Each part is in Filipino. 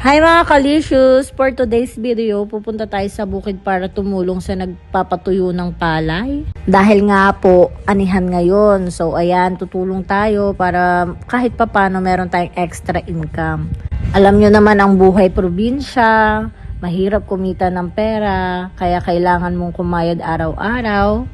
Hi mga kalicious! For today's video, pupunta tayo sa bukid para tumulong sa nagpapatuyo ng palay. Dahil nga po, anihan ngayon. So ayan, tutulong tayo para kahit papano meron tayong extra income. Alam nyo naman ang buhay probinsya, mahirap kumita ng pera, kaya kailangan mong kumayod araw-araw.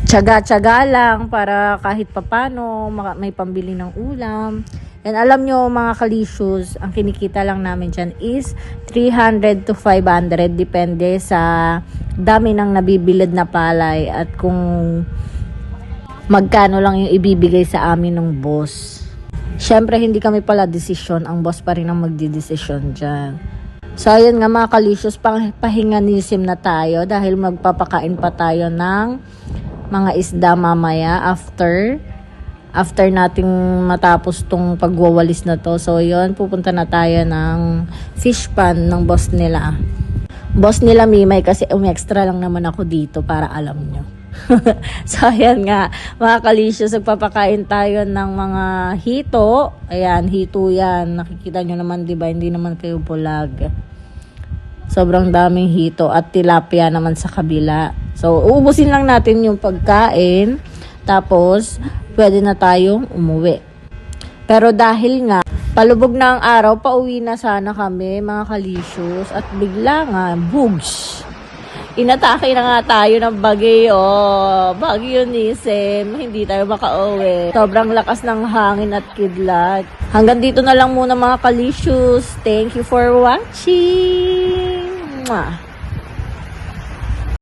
Tiyaga-tiyaga lang para kahit papano may pambili ng ulam. And alam nyo mga kalicious, ang kinikita lang namin dyan is 300 to 500 depende sa dami ng nabibilad na palay at kung magkano lang yung ibibigay sa amin ng boss. Syempre hindi kami pala desisyon, ang boss pa rin ang magdidesisyon dyan. So ayun nga mga kalicious, pahinganism na tayo dahil magpapakain pa tayo ng mga isda mamaya after nating matapos tong pagwawalis na to. So yun, pupunta na tayo ng fish pan ng boss nila. Boss nila Mimay kasi extra lang naman ako dito para alam nyo. So ayan nga mga kalicious, magpapakain tayo ng mga hito. Ayan, hito yan. Nakikita nyo naman diba, hindi naman kayo bulag. Sobrang daming hito at tilapia naman sa kabila. So uubusin lang natin yung pagkain. Tapos pwede na tayong umuwi. Pero dahil nga, palubog na ang araw, pauwi na sana kami, mga kalicious. At bigla nga, bugs! Inatake na nga tayo ng bagyo. Bagyo Nisem, hindi tayo makauwi. Sobrang lakas ng hangin at kidlat. Hanggang dito na lang muna mga kalicious. Thank you for watching! Mwah!